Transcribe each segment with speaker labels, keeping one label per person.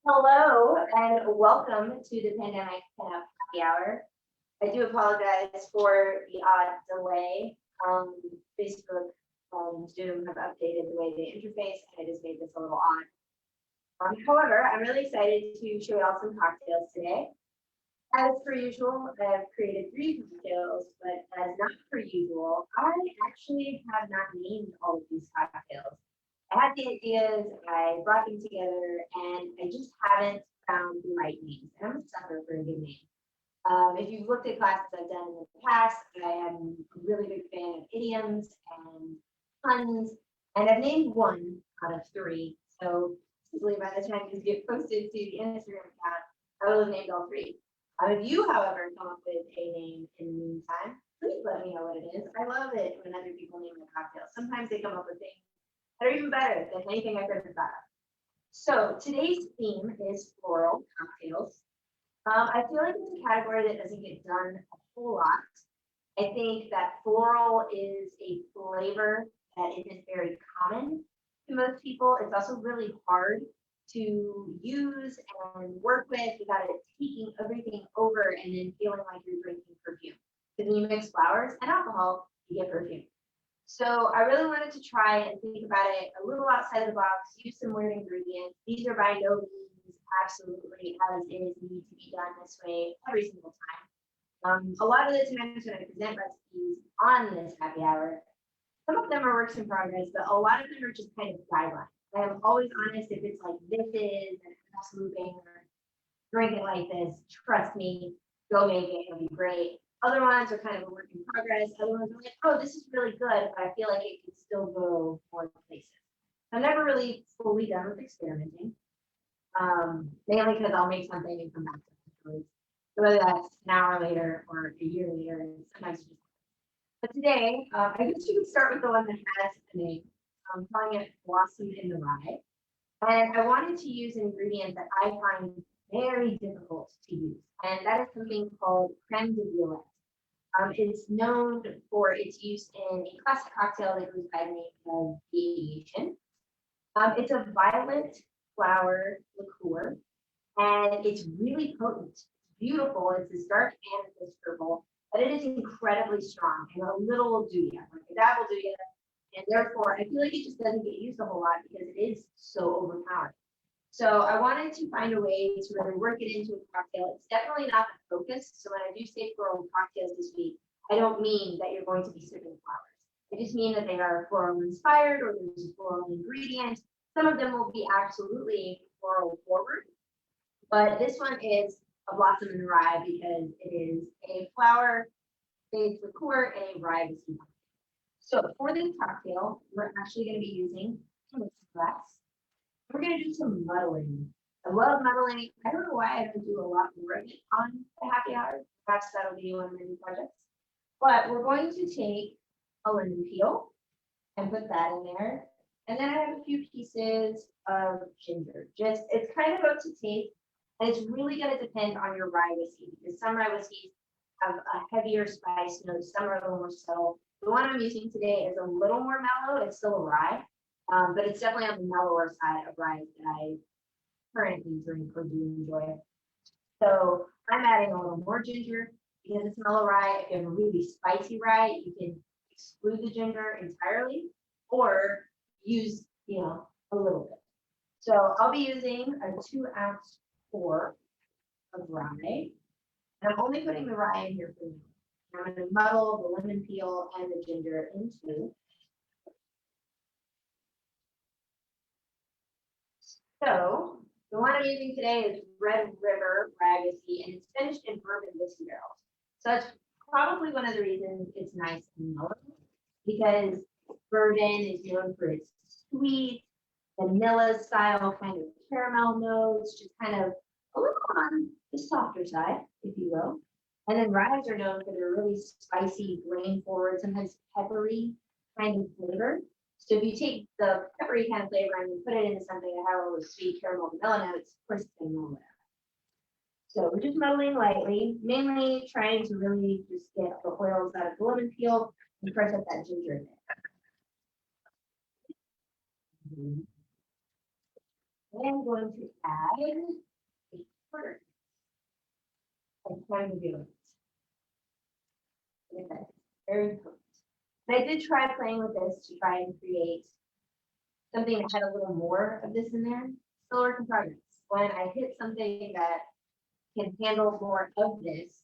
Speaker 1: Hello and welcome to the Pandemic Pinup Happy Hour. I do apologize for the odd delay. Facebook and Zoom have updated the way they interface, and it has made this a little odd. However, I'm really excited to show you all some cocktails today. As per usual, I have created 3 cocktails, but as not per usual, I actually have not named all of these cocktails. I had the ideas, I brought them together, and I just haven't found the right names. And I'm a sucker for a good name. If you've looked at classes I've done in the past, I am a really big fan of idioms and puns, and I've named 1 out of 3. So usually by the time these get posted to the Instagram account, I will have named all 3. If you, however, come up with a name in the meantime, please let me know what it is. I love it when other people name their cocktails. Sometimes they come up with things that are even better than anything I've ever thought of. So today's theme is floral cocktails. I feel like it's a category that doesn't get done a whole lot. I think that floral is a flavor that isn't very common to most people. It's also really hard to use and work with without it taking everything over and then feeling like you're drinking perfume. Because when you mix flowers and alcohol, you get perfume. So I really wanted to try and think about it a little outside of the box, use some weird ingredients. These are by no means absolutely as is need to be done this way every single time. A lot of the times when I present recipes on this happy hour, some of them are works in progress, but a lot of them are just kind of guidelines. I am always honest if it's like this is an absolute banger, drink it like this, trust me, go make it, it'll be great. Other ones are kind of a work in progress. Other ones are like, oh, this is really good, but I feel like it could still go more places. I'm never really fully done with experimenting, mainly because I'll make something and come back to it afterwards. Whether that's an hour later or a year later, and sometimes just. But today, I guess you could start with the one that has a name. I'm calling it Blossom in the Rye. And I wanted to use an ingredient that I find very difficult to use, and that is something called creme de violette. It's known for its use in a classic cocktail that goes by the name of aviation. It's a violet flower liqueur, and it's really potent. It's beautiful. It's this dark amethyst purple, but it is incredibly strong, and a little will do you. Like that will do you. And therefore, I feel like it just doesn't get used a whole lot because it is so overpowering. So I wanted to find a way to really work it into a cocktail. It's definitely not the focus. So when I do say floral cocktails this week, I don't mean that you're going to be sipping flowers. I just mean that they are floral inspired or there's a floral ingredient. Some of them will be absolutely floral forward, but this one is a blossom in the rye because it is a flower-based liqueur and a rye whiskey. So for this cocktail, we're actually going to be using some espresso. We're going to do some muddling. I love muddling. I don't know why I don't do a lot more of it on the happy hour. Perhaps that'll be one of my new projects. But we're going to take a lemon peel and put that in there. And then I have a few pieces of ginger. It's kind of up to taste. And it's really going to depend on your rye whiskey because some rye whiskeys have a heavier spice note, some are a little more subtle. The one I'm using today is a little more mellow. It's still a rye, but it's definitely on the mellower side of rye that I currently drink or do enjoy. So I'm adding a little more ginger because it's mellow rye. If you have a really spicy rye, you can exclude the ginger entirely or use, a little bit. So I'll be using a 2-ounce pour of rye. And I'm only putting the rye in here for now. I'm going to muddle the lemon peel and the ginger into. So the one I'm using today is Red River Rye Whiskey, and it's finished in bourbon whiskey barrels. So that's probably one of the reasons it's nice and mellow, because bourbon is known for its sweet, vanilla style kind of caramel notes, just kind of a little on the softer side, if you will. And then ryes are known for their really spicy, grain forward, sometimes peppery kind of flavor. So if you take the peppery kind of flavor and you put it into something that has a little sweet caramel vanilla notes, of course it's going to melt that. So we're just muddling lightly, mainly trying to really just get the oils out of the lemon peel and crush up that ginger in there. I am going to add a quarter of creme de menthe. Okay, very potent. And I did try playing with this to try and create something that had a little more of this in there. Still work in progress. When I hit something that can handle more of this,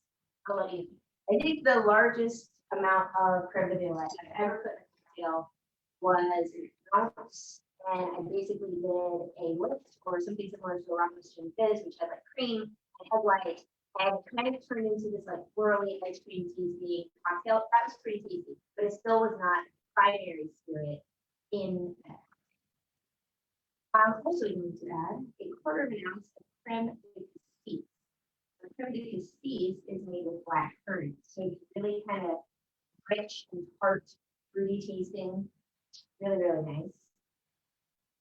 Speaker 1: I'll let you know. I think the largest amount of creme de menthe I've ever put in a cocktail was an ounce, and I basically did a lift or something similar to a rock gin fizz, which had like cream and had like, and kind of turned into this like swirly ice cream teasy cocktail. That was pretty tasty, but it still was not primary spirit in that. I'm also going to add a quarter of an ounce of creme de cassis. The creme de cassis is made with black currant, so it's really kind of rich and tart, fruity tasting, really, really nice.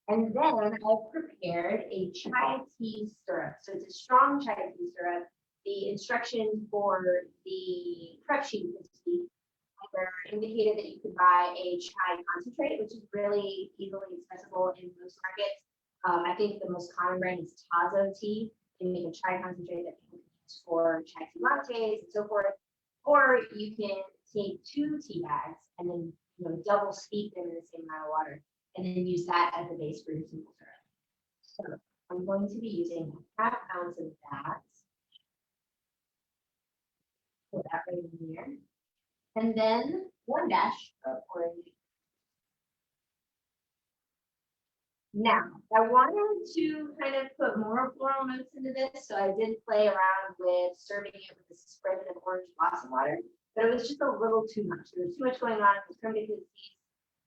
Speaker 1: And then I've prepared a chai tea syrup. So it's a strong chai tea syrup. The instructions for the prep sheet this week indicated that you could buy a chai concentrate, which is really easily accessible in most markets. I think the most common brand is Tazo tea. You make a chai concentrate that you can use for chai tea lattes and so forth. Or you can take 2 tea bags and then double steep them in the same amount of water, and then use that as the base for your simple syrup. So I'm going to be using a half ounce of that. Put that right in here. And then 1 dash of orange. Now, I wanted to kind of put more floral notes into this, so I did play around with serving it with a sprig of orange blossom water, but it was just a little too much. There was too much going on because creme de cassis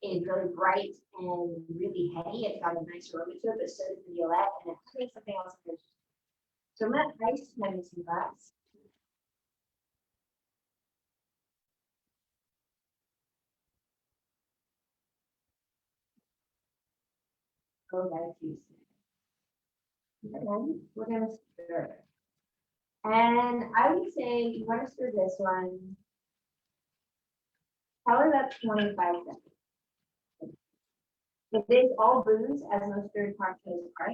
Speaker 1: is really bright and really heady. It's got a nice aroma to it, but so does the violet, and it makes something else. So I'm going to ice my mixing glass. Oh, that's juicy. And then we're going to stir it. And I would say you want to stir this one probably about 25 seconds. It is all booze, as most stirred cocktails are.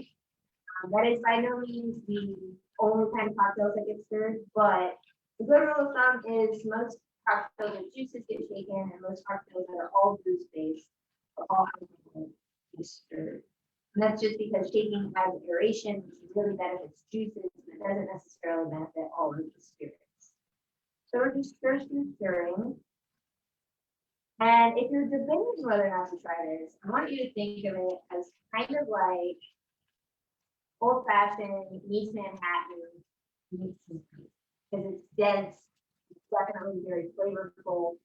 Speaker 1: That is by no means the only kind of cocktails that get stirred, but the good rule of thumb is most cocktails with juices get shaken, and most cocktails that are all booze based are all alcohol get stirred. And that's just because shaking adds aeration, which really benefits juices, but doesn't necessarily benefit all of the spirits. So we're just stirring. And if you're debating whether or not to try this, I want you to think of it as kind of like old-fashioned meets Manhattan meets because it's dense, it's definitely very flavorful,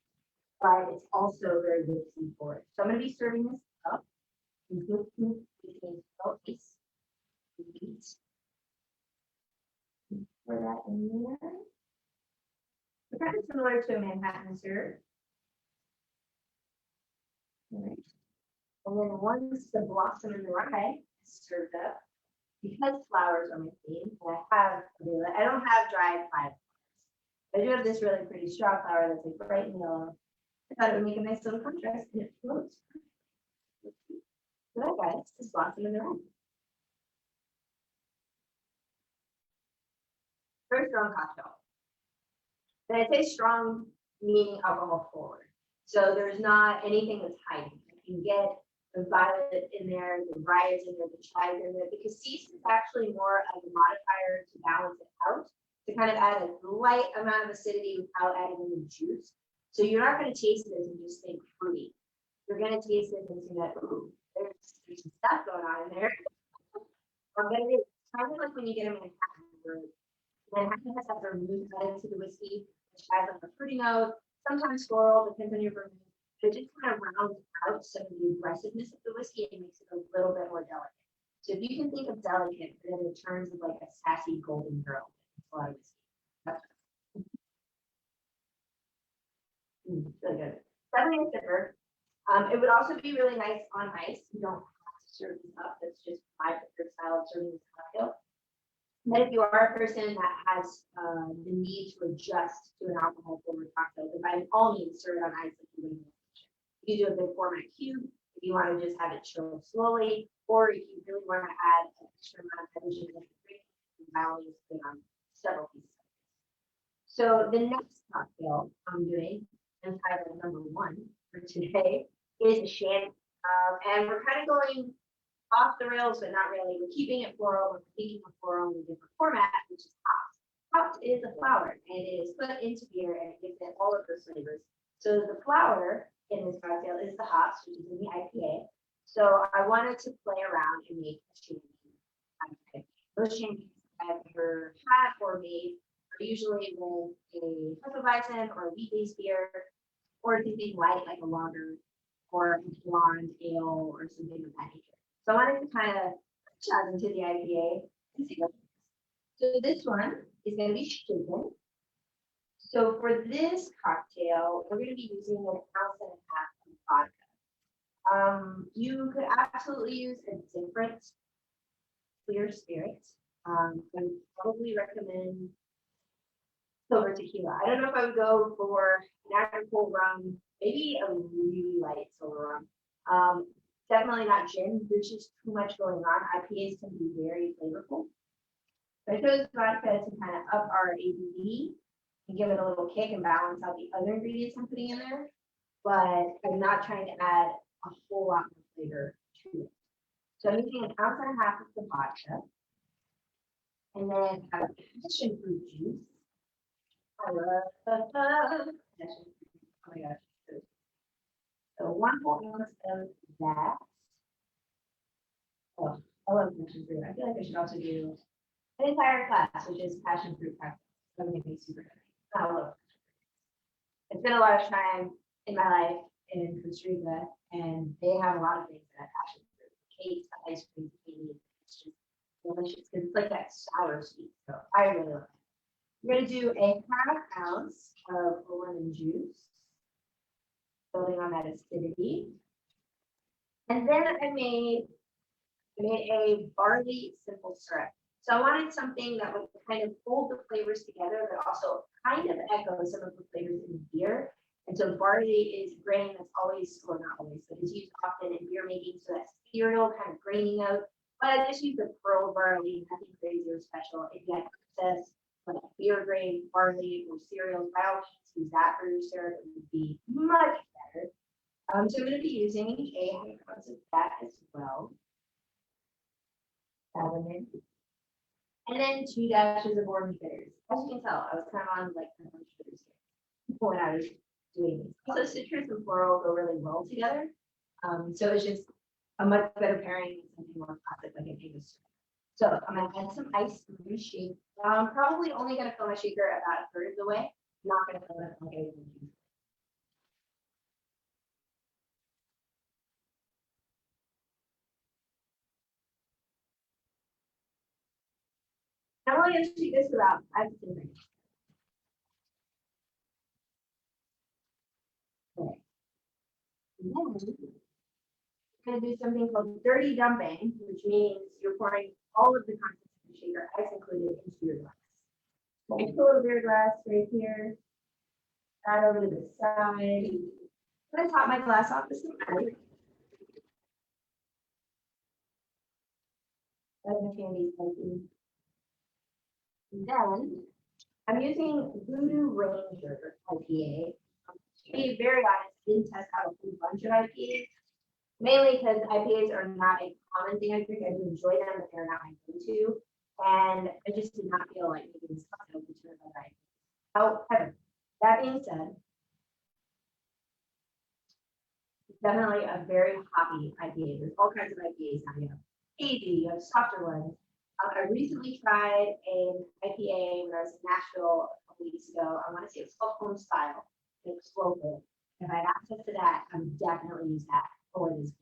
Speaker 1: but it's also very good to for it. So I'm going to be serving this up. Pour that in there. It's kind of similar to a Manhattan syrup. All right. And then once the blossom and the rye is served up, because flowers are my theme, and I don't have dried flowers. I do have this really pretty straw flower that's like bright and yellow. I thought it would make a nice little contrast, and it floats. So that guys, this blossom in the rye. Very strong cocktail. And I say strong meaning alcohol forward. So there's not anything that's hiding. You can get the violet in there, the rye is in there, the chai is in there. The cassis is actually more of a modifier to balance it out, to kind of add a light amount of acidity without adding any juice. So you're not going to taste this and just think fruity. You're going to taste it and think that, ooh, there's some stuff going on in there. But it's kind of like when you get a Manhattan, where Manhattan has that vermouth added to the whiskey, which adds like a fruity note, sometimes floral, depends on your vermouth. It just kind of rounds out some of the aggressiveness of the whiskey and makes it a little bit more delicate. So if you can think of delicate, but in the terms of like a sassy golden girl, it's a lot of whiskey. That's really good. Definitely a sipper. It would also be really nice on ice. You don't have to serve this up. That's just my preferred style of serving this cocktail. But if you are a person that has the need to adjust to an alcohol forward cocktail, then by all means serve it on ice if you would. You do a big format cube. If you want to just have it chill slowly, Or if you really want to add an extra amount of hydrogen in the drink, you by all means put on several pieces. So the next cocktail I'm doing, entitled number one for today, is a shandy. And we're kind of going off the rails, but not really. We're keeping it floral, but we're thinking of floral in a different format, which is hops. Hops is a flower, and it is put into beer and it gives it all of those flavors. So the flower in this cocktail is the hops, which is in the IPA. So I wanted to play around and make a shandy. Those shandies I've ever had or made are usually with a Hefeweizen or a wheat-based beer, or something light like a lager or a blonde ale or something of that nature. So I wanted to kind of chat into the IPA and see what. So this one is going to be shaken. So for this cocktail, we're going to be using 1.5 ounces of vodka. You could absolutely use a different clear spirit. I would probably recommend silver tequila. I don't know if I would go for an actual rum, maybe a really light silver rum. Definitely not gin. There's just too much going on. IPAs can be very flavorful. I chose vodka to kind of up our ABV and give it a little kick and balance out the other ingredients I'm putting in there. But I'm not trying to add a whole lot more flavor to it. So I'm using 1.5 ounces of the vodka. And then I have passion fruit juice. I love passion fruit. Oh my gosh. So 1 whole ounce of that. Oh, I love passion fruit. I feel like I should also do an entire class, which is passion fruit cocktails. That would make me super happy. I love it. It's been a lot of time in my life in Costa Rica, and they have a lot of things that have passion fruit. Cakes, ice cream, candy. It's just delicious because it's like that sour sweet. So I really love it. We're going to do a 1/2 ounce of lemon juice, building on that acidity. And then I made a barley simple syrup. So I wanted something that would kind of hold the flavors together, but also kind of echo some of the flavors in the beer. And so barley is grain that's always, or not always, but is used often in beer making, so that cereal kind of graining out. But I just used the pearl barley, nothing crazy or special. If you had access like beer grade barley or cereals, by all means use that for your syrup. It would be much better. So I'm going to be using a 1/2 ounce of that as well. And then 2 dashes of orange bitters. As you can tell, I was kind of on like the orange bitters here when I was doing these. Also, citrus and floral go really well together. So it's just a much better pairing than something more classic like a English. So I'm gonna add some ice and reshake. I'm probably only gonna fill my shaker about 1/3 of the way. I'm not gonna fill it like I usually do. I'm only gonna shake this about 5 to 10 minutes. Okay. And then we're gonna do something called dirty dumping, which means you're pouring all of the contents of the shaker, ice included, into your glass. So I fill a beer glass right here, add over to the side. I'm gonna top my glass off with some ice. That's my candy spicy. And then I'm using Voodoo Ranger IPA. To be very honest, I didn't test out a whole bunch of IPAs, mainly because IPAs are not a common thing I drink. I do enjoy them, but they're not my go-to. And I just did not feel like making this cocktail with two other IPAs. However, that being said, it's definitely a very hoppy IPA. There's all kinds of IPAs now. You have hazy, you have softer ones. I recently tried an IPA when I was in Nashville a couple weeks ago. I want to say it's called Home Style. It's local. If I had access to that, I would definitely use that for this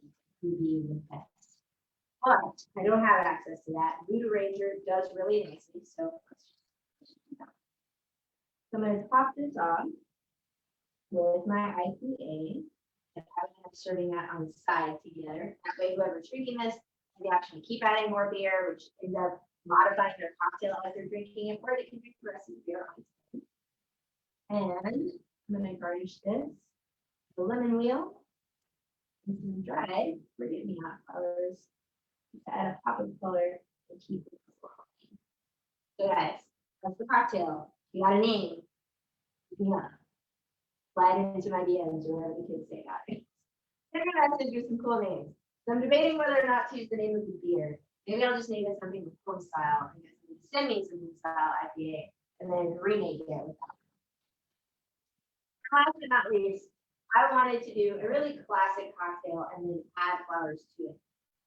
Speaker 1: BB with pets. But I don't have access to that. Voodoo Ranger does really nicely, so I'm going to top this off with my IPA. And I'm serving that on the side together. That way, whoever's drinking this, they actually keep adding more beer, which ends up modifying their cocktail as they're drinking it, or they can drink the rest of the beer on its own. And I'm going to garnish this with a lemon wheel and some dried forget-me-not flowers. pop of color and keep it flowing. So guys, that's the cocktail. You got a name. Yeah. Slide into my DMs or whatever the kids say about it. Send me a message with some cool names. So I'm debating whether or not to use the name of the beer. Maybe I'll just name it something with home style and send me some home style IPA and then remake it with that. Last but not least, I wanted to do a really classic cocktail and then add flowers to it.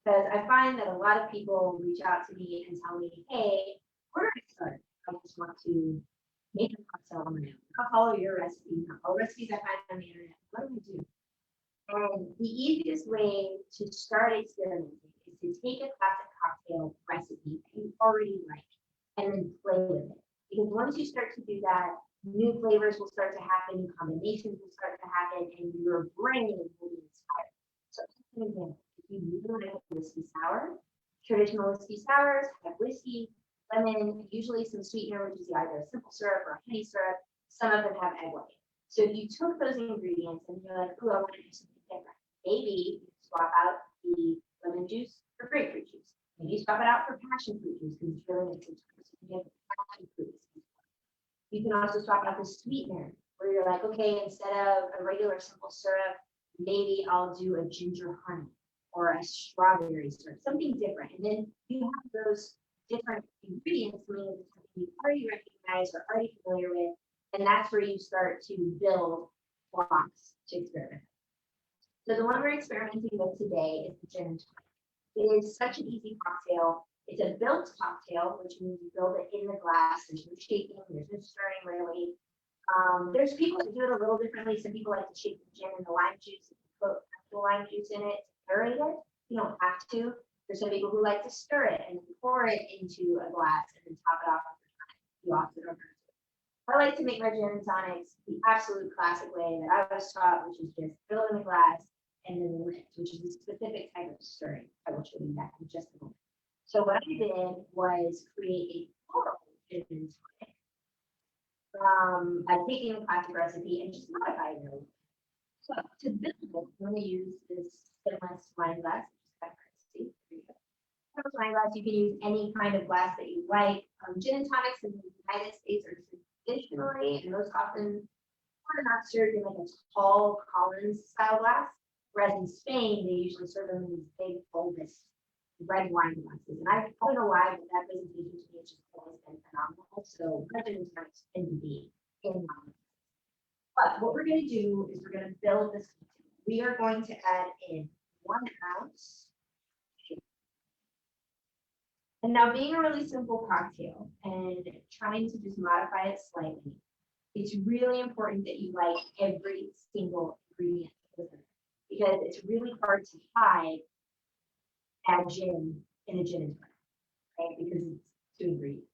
Speaker 1: Because I find that a lot of people reach out to me and tell me, hey, where do I start? I just want to make a cocktail on my own. I'll follow your recipe. I'll follow recipes I find on the internet. What do I do? And the easiest way to start experimenting is to take a classic cocktail recipe that you already like and then play with it. Because once you start to do that, new flavors will start to happen, new combinations will start to happen, and your brain will be inspired. So, an example, if you really like whiskey sour, traditional whiskey sours have whiskey, lemon, usually some sweetener, which is either simple syrup or honey syrup. Some of them have egg white. So if you took those ingredients and you're like, ooh, I want to do something different. Maybe you swap out the lemon juice for grapefruit juice. Maybe you swap it out for passion fruit juice because it's really makes it so you can get passion fruit. You can also swap out the sweetener where you're like, okay, instead of a regular simple syrup, maybe I'll do a ginger honey or a strawberry syrup, something different. And then you have those different ingredients, meaning something you already recognize or already familiar with, and that's where you start to build blocks to experiment. So the one we're experimenting with today is the gin and tonic. It is such an easy cocktail. It's a built cocktail, which means you build it in the glass. There's no shaking, there's no stirring really. There's people that do it a little differently. Some people like to shake the gin and the lime juice and put the lime juice in it to aerate it. You don't have to. There's some people who like to stir it and pour it into a glass and then top it off with the tonic. You also don't have to. I like to make my gin and tonics the absolute classic way that I was taught, which is just fill in the glass and then lift, which is a specific type of stirring. I will show you that in just a moment. So what I did was create a floral gin and tonic by taking the classic recipe and just modifying it a little bit. So to build it, I'm going to use this stainless wine glass, which is wine glass. You can use any kind of glass that you like. Gin and tonics in the United States are traditionally and most often not served in like a tall Collins style glass, whereas in Spain they usually serve them in these big bulbous red wine glasses. And I don't know why, but that presentation to me has just always been phenomenal. So gin and tonics tend to be in wine. But what we're going to do is we're going to build this. We are going to add in 1 ounce. And now being a really simple cocktail and trying to just modify it slightly, it's really important that you like every single ingredient because it's really hard to hide add gin in a gin and tonic, right? Because it's 2 ingredients.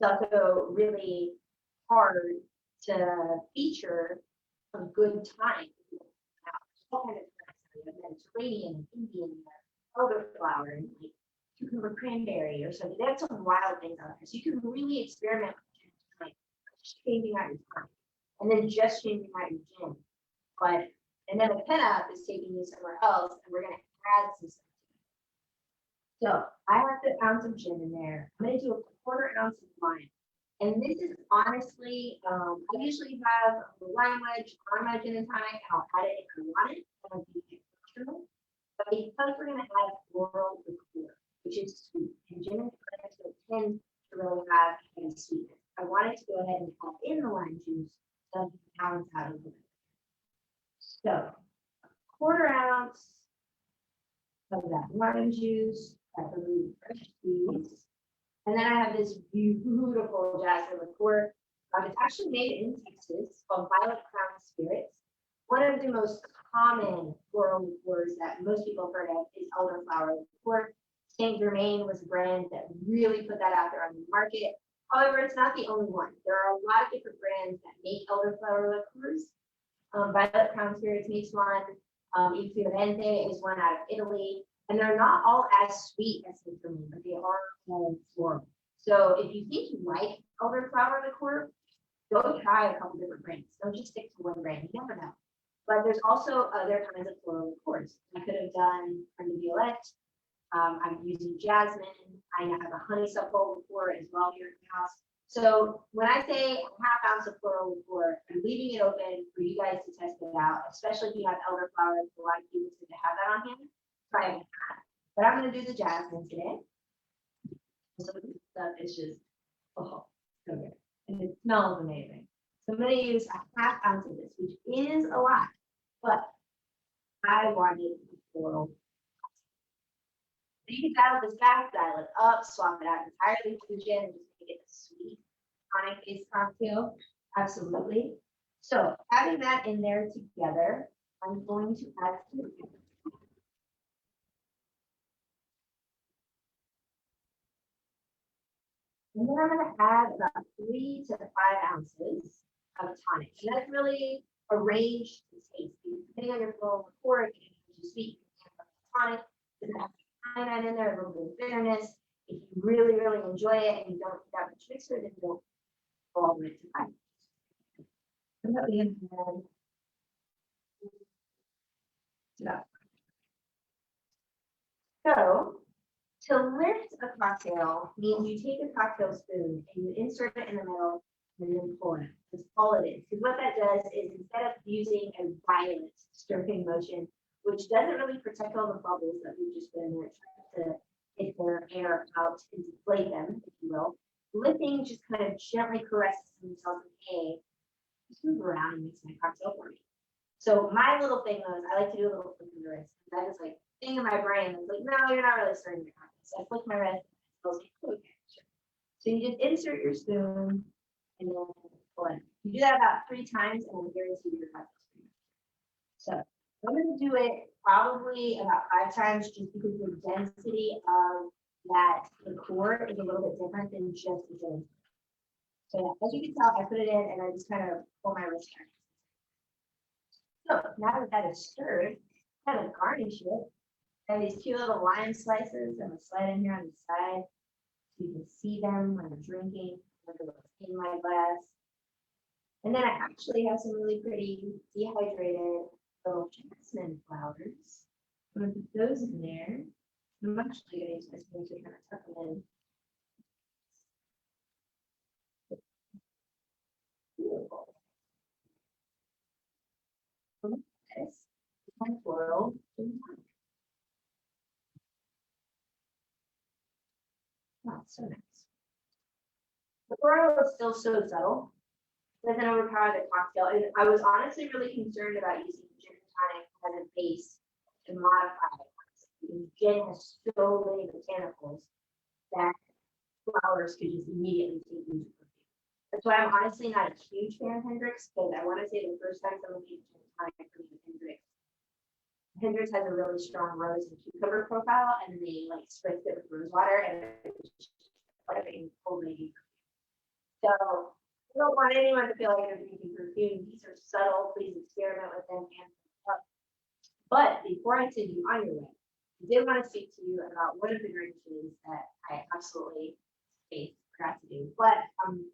Speaker 1: It's also really hard to feature a good time. All kind of Mediterranean, Indian, elderflower, and like cucumber cranberry or something. That's some wild things out there. So you can really experiment with like changing out your time and then just changing out your gin. But and then the pinup is taking you somewhere else and we're gonna add some stuff to it. So I have the ounce of gin in there. I'm gonna do a 1/4 ounce of lime. And this is honestly, I usually have a lime wedge on my gin and tonic and I'll add it if I want it. That'll be optional. But because we're gonna add floral liqueur, which is sweet, and gin and tonic don't tend to really have any sweetness. I wanted to go ahead and add in the lime juice so I can balance out a little bit. So, 1/4 ounce of that lime juice, that's a really fresh squeeze. And then I have this beautiful jasmine liqueur. It's actually made in Texas called Violet Crown Spirits. One of the most common floral liqueurs that most people have heard of is elderflower liqueur. Saint Germain was a brand that really put that out there on the market. However, it's not the only one. There are a lot of different brands that make elderflower liqueurs. Violet Crown Spirits makes one. Il Fiorente is one out of Italy. And they're not all as sweet as Saint Germain, but they are all floral. So if you think you like elderflower liqueur, go try a couple different brands. Don't just stick to one brand. You never know. But there's also other kinds of floral liqueurs. I could have done Crème de Violette. I'm using jasmine. I have a honeysuckle liqueur as well here in the house. So when I say a half ounce of floral liqueur, I'm leaving it open for you guys to test it out, especially if you have elderflower. A lot of people tend to have that on hand. Try it. But I'm going to do the jasmine today. So this stuff is just, oh, so good. And it smells amazing. So I'm going to use a half ounce of this, which is a lot, but I wanted the floral. So you can dial this back, dial it up, swap it out entirely for the gin, and just make it a sweet tonic-based cocktail. Absolutely. So having that in there together, I'm going to add some. And then I'm going to add about 3 to 5 ounces of tonic. And that's really a range to taste. Depending on your flow of liqueur, it can be sweet, tonic, cyanide in there, a little bit of bitterness. If you really, really enjoy it and you don't that much mixer, then don't go all the way to 5. So to lift a cocktail means you take a cocktail spoon and you insert it in the middle and then pull it. That's all it is. Because what that does is instead of using a violent stirring motion, which doesn't really protect all the bubbles that we've just been there trying to get their air out and deflate them, if you will, lifting just kind of gently caresses themselves and hey, just move around and mix my cocktail for me. So my little thing was I like to do a little flick of the wrist. That is like thing in my brain that's like, no, you're not really stirring the cocktail. So I flick my wrist and I was like, okay, sure. So you just insert your spoon and then pull it. You do that about 3 times and I'll guarantee your cocktail's pretty much. So I'm going to do it probably about 5 times just because the density of that liqueur is a little bit different than just the gin. So as you can tell, I put it in and I just kind of pull my wrist back. So now that that is stirred, kind of garnish it. I have these cute little lime slices. I'm going to slide in here on the side so you can see them when I'm drinking. Look at what's in my glass. And then I actually have some really pretty dehydrated little jasmine flowers. I'm going to put those in there. I'm actually going to use my spoon to kind of tuck them in. Beautiful. This is my floral gin tonic. Wow, so nice. The floral is still so subtle. Doesn't overpower the cocktail. And I was honestly really concerned about using gin tonic as a base to modify it. Gin has so many botanicals that flowers could just immediately take into perfume. That's why I'm honestly not a huge fan of Hendrix, because I want to say the first time someone used gin tonic for me was Hendrix has a really strong rose and cucumber profile, and then they like spritz it with rose water, and it's like a full lady. So I don't want anyone to feel like they're drinking perfume. These are subtle. Please experiment with them and up. But before I send you on your way, I did want to speak to you about one of the drinks that I absolutely hate, forgot to do, but I'm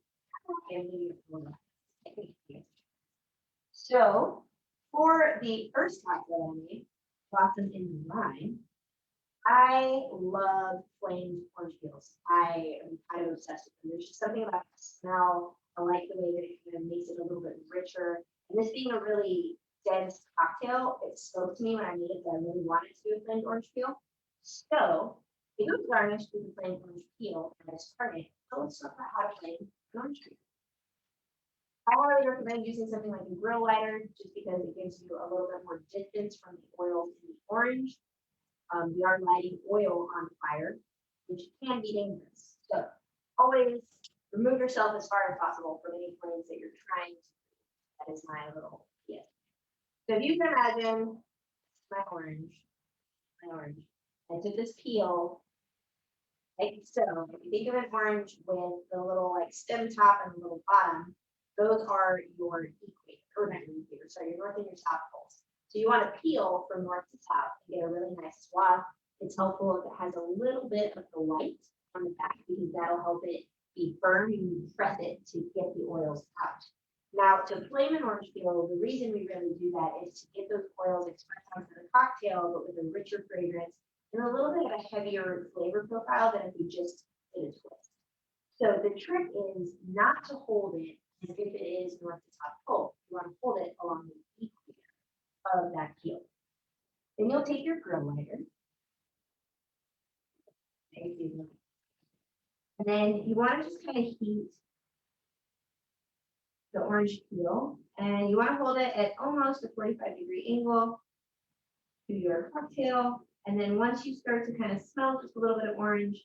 Speaker 1: so for the first cocktail I made, Blossom in Lime, I love flamed orange peels. I am kind of obsessed with them. There's just something about the smell. I like the way that it kind of makes it a little bit richer. And this being a really dense cocktail, it spoke to me when I made it that I really wanted to do a flamed orange peel. So it was garnished with a flamed orange peel and I started. So let's talk about how to flame an orange peel. I highly recommend using something like a grill lighter just because it gives you a little bit more distance from the oil in the orange. We are lighting oil on fire, which can be dangerous. So always remove yourself as far as possible from any flames that you're trying to. That is my little tip. So if you can imagine my orange. I took this peel, like so. If you think of an orange with the little like stem top and the little bottom, those are your equator, or not your equator, sorry, your north and your south poles. So you want to peel from north to south and get a really nice swath. It's helpful if it has a little bit of the white on the back because that'll help it be firm. You press it to get the oils out. Now, to flame an orange peel, the reason we really do that is to get those oils expressed onto the cocktail, but with a richer fragrance and a little bit of a heavier flavor profile than if you just did a twist. So the trick is not to hold it as if it is north to south pole. You want to hold it along the equator of that peel. Then you'll take your grill lighter. And then you want to just kind of heat the orange peel, and you want to hold it at almost a 45-degree angle to your cocktail. And then once you start to kind of smell just a little bit of orange,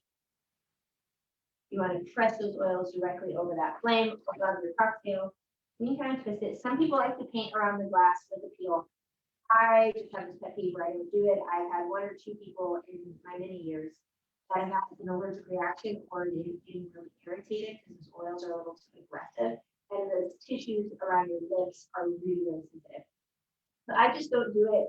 Speaker 1: you want to press those oils directly over that flame above your cocktail. And you kind of twist it. Some people like to paint around the glass with a peel. I just have this pet peeve where I don't do it. I've had 1 or 2 people in my many years that have had an allergic reaction or they're getting really irritated because those oils are a little too aggressive. And the tissues around your lips are really, really sensitive. But I just don't do it.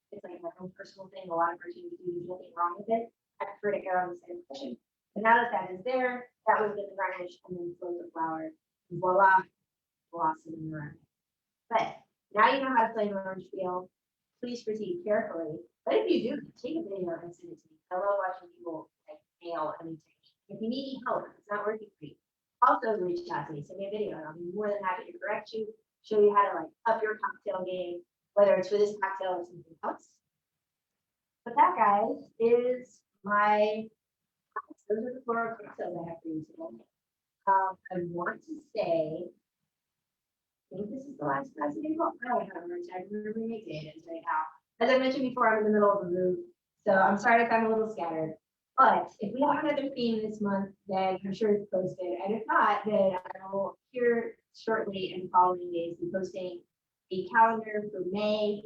Speaker 1: It's like my own personal thing. A lot of person do, there's nothing wrong with it. I prefer to err on the side of caution. But now that that is there, that was the garnish and then float the flour. And voila, blossom in your own. But now you know how to play an orange peel. Please proceed carefully. But if you do, take a video and send it to me. I love watching people like nail anything. If you need help, if it's not working for you, also reach out to me. Send me a video and I'll be more than happy to correct you, show you how to like up your cocktail game, whether it's for this cocktail or something else. But that, guys, is my, those are the floral cocktails I have for you today. I want to say, I think this is the last class of April. I don't have a hard time remembering what day it is right now. As I mentioned before, I'm in the middle of a move, so I'm sorry if I'm a little scattered. But if we have another theme this month, then I'm sure it's posted. And if not, then I will here shortly in the following days be posting a calendar for May.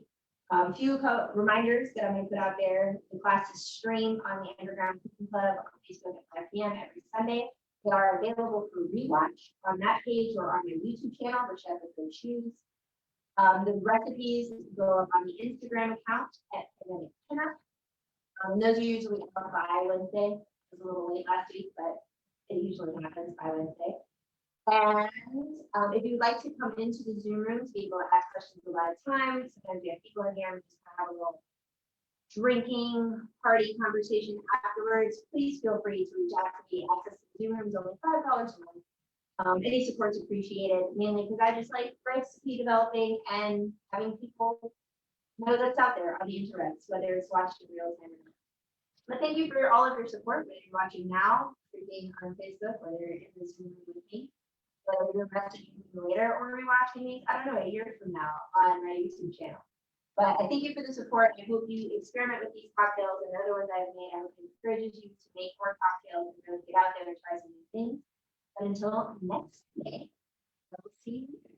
Speaker 1: A few reminders that I'm going to put out there. The classes stream on the Underground Cooking Club on Facebook at 5 p.m. every Sunday. They are available for rewatch on that page or on my YouTube channel, whichever they choose. The recipes go up on the Instagram account at Pandemic Pinup. Those are usually up by Wednesday. It was a little late last week, but it usually happens by Wednesday. And if you'd like to come into the Zoom room to be able to ask questions a lot of times, sometimes we have people in here and we just have a little drinking party conversation afterwards, please feel free to reach out to me. Access to the Zoom room is only $5 a month. Any support's appreciated, mainly because I just like recipe developing and having people know that's out there on the internet, whether it's watched in real time or not. But thank you for all of your support, whether you're watching now, if you're being on Facebook, whether you're in this room with me, whether you're messaging me later or rewatching me, I don't know, a year from now on my YouTube channel. But I thank you for the support. I hope you experiment with these cocktails and other ones I've made. I hope it encourages you to make more cocktails and really get out there and try some new things. But until next day, I will see you.